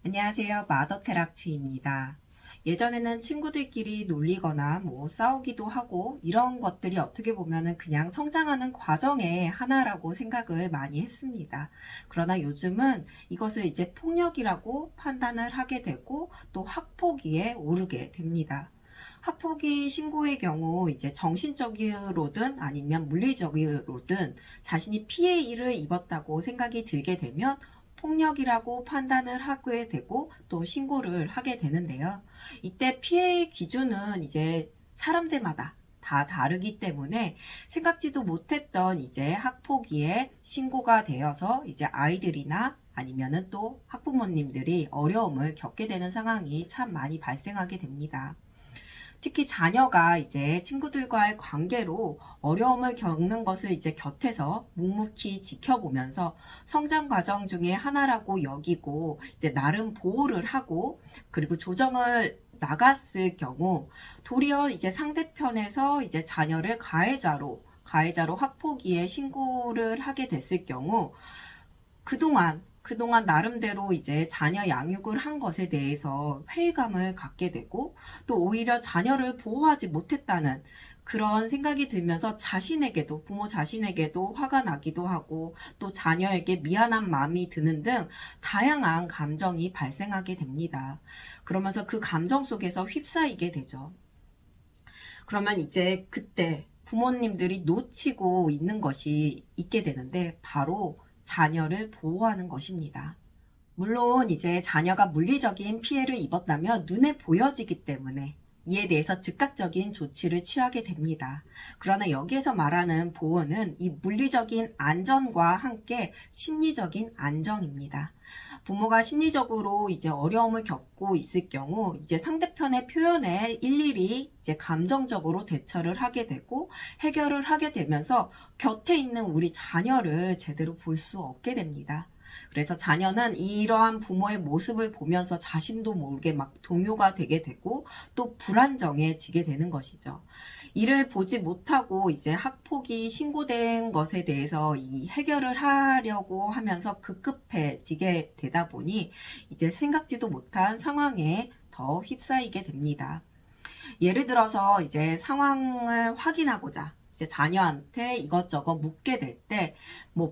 안녕하세요. 마더테라피입니다. 예전에는 친구들끼리 놀리거나 싸우기도 하고 이런 것들이 어떻게 보면은 그냥 성장하는 과정의 하나라고 생각을 많이 했습니다. 그러나 요즘은 이것을 이제 폭력이라고 판단을 하게 되고 또 학폭위에 오르게 됩니다. 학폭위 신고의 경우 이제 정신적으로든 아니면 물리적으로든 자신이 피해를 입었다고 생각이 들게 되면 폭력이라고 판단을 하게 되고 또 신고를 하게 되는데요. 이때 피해의 기준은 이제 사람들마다 다 다르기 때문에 생각지도 못했던 이제 학폭위에 신고가 되어서 이제 아이들이나 아니면은 또 학부모님들이 어려움을 겪게 되는 상황이 참 많이 발생하게 됩니다. 특히 자녀가 이제 친구들과의 관계로 어려움을 겪는 것을 이제 곁에서 묵묵히 지켜보면서 성장 과정 중에 하나라고 여기고 이제 나름 보호를 하고 그리고 조정을 나갔을 경우 도리어 이제 상대편에서 이제 자녀를 가해자로 학폭위에 신고를 하게 됐을 경우 그동안 나름대로 이제 자녀 양육을 한 것에 대해서 회의감을 갖게 되고 또 오히려 자녀를 보호하지 못했다는 그런 생각이 들면서 부모 자신에게도 화가 나기도 하고 또 자녀에게 미안한 마음이 드는 등 다양한 감정이 발생하게 됩니다. 그러면서 그 감정 속에서 휩싸이게 되죠. 그러면 이제 그때 부모님들이 놓치고 있는 것이 있게 되는데 바로 자녀를 보호하는 것입니다. 물론 이제 자녀가 물리적인 피해를 입었다면 눈에 보여지기 때문에 이에 대해서 즉각적인 조치를 취하게 됩니다. 그러나 여기에서 말하는 보호는 이 물리적인 안전과 함께 심리적인 안정입니다. 부모가 심리적으로 이제 어려움을 겪고 있을 경우 이제 상대편의 표현에 일일이 이제 감정적으로 대처를 하게 되고 해결을 하게 되면서 곁에 있는 우리 자녀를 제대로 볼 수 없게 됩니다. 그래서 자녀는 이러한 부모의 모습을 보면서 자신도 모르게 막 동요가 되게 되고 또 불안정해지게 되는 것이죠. 이를 보지 못하고 이제 학폭이 신고된 것에 대해서 이 해결을 하려고 하면서 급급해지게 되다 보니 이제 생각지도 못한 상황에 더 휩싸이게 됩니다. 예를 들어서 이제 상황을 확인하고자 이제 자녀한테 이것저것 묻게 될 때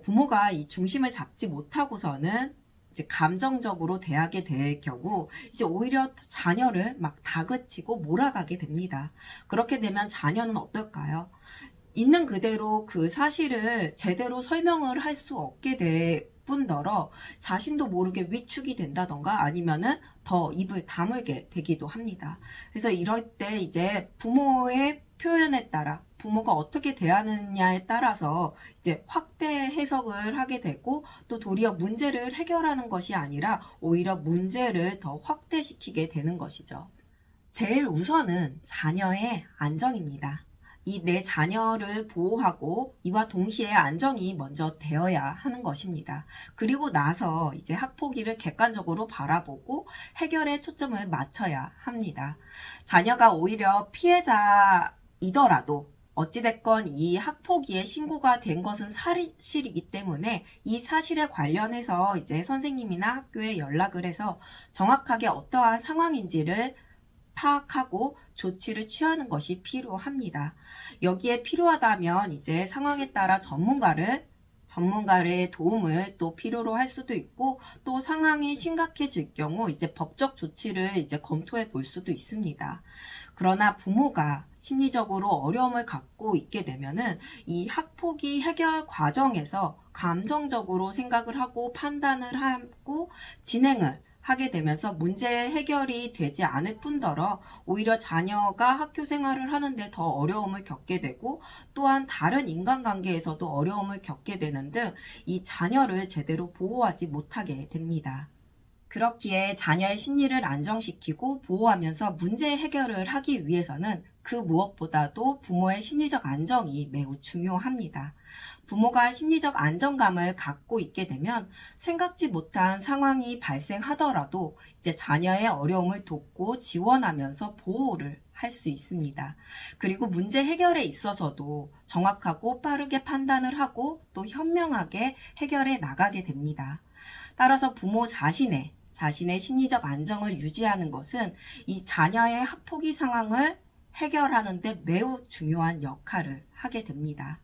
부모가 이 중심을 잡지 못하고서는 이제 감정적으로 대하게 될 경우 이제 오히려 자녀를 막 다그치고 몰아가게 됩니다. 그렇게 되면 자녀는 어떨까요? 있는 그대로 그 사실을 제대로 설명을 할 수 없게 될 뿐더러 자신도 모르게 위축이 된다던가 아니면은 더 입을 다물게 되기도 합니다. 그래서 이럴 때 이제 부모의 표현에 따라 부모가 어떻게 대하느냐에 따라서 이제 확대 해석을 하게 되고 또 도리어 문제를 해결하는 것이 아니라 오히려 문제를 더 확대시키게 되는 것이죠. 제일 우선은 자녀의 안정입니다. 이 내 자녀를 보호하고 이와 동시에 안정이 먼저 되어야 하는 것입니다. 그리고 나서 이제 학폭위를 객관적으로 바라보고 해결에 초점을 맞춰야 합니다. 자녀가 오히려 피해자이더라도 어찌됐건 이 학폭위에 신고가 된 것은 사실이기 때문에 이 사실에 관련해서 이제 선생님이나 학교에 연락을 해서 정확하게 어떠한 상황인지를 파악하고 조치를 취하는 것이 필요합니다. 여기에 필요하다면 이제 상황에 따라 전문가의 도움을 또 필요로 할 수도 있고 또 상황이 심각해질 경우 이제 법적 조치를 이제 검토해 볼 수도 있습니다. 그러나 부모가 심리적으로 어려움을 갖고 있게 되면은 이 학폭위 해결 과정에서 감정적으로 생각을 하고 판단을 하고 진행을 하게 되면서 문제 해결이 되지 않을 뿐더러 오히려 자녀가 학교 생활을 하는데 더 어려움을 겪게 되고 또한 다른 인간관계에서도 어려움을 겪게 되는 등 이 자녀를 제대로 보호하지 못하게 됩니다. 그렇기에 자녀의 심리를 안정시키고 보호하면서 문제 해결을 하기 위해서는 그 무엇보다도 부모의 심리적 안정이 매우 중요합니다. 부모가 심리적 안정감을 갖고 있게 되면 생각지 못한 상황이 발생하더라도 이제 자녀의 어려움을 돕고 지원하면서 보호를 할 수 있습니다. 그리고 문제 해결에 있어서도 정확하고 빠르게 판단을 하고 또 현명하게 해결해 나가게 됩니다. 따라서 부모 자신의 자신의 심리적 안정을 유지하는 것은 이 자녀의 학폭위 상황을 해결하는 데 매우 중요한 역할을 하게 됩니다.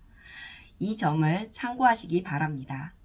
이 점을 참고하시기 바랍니다.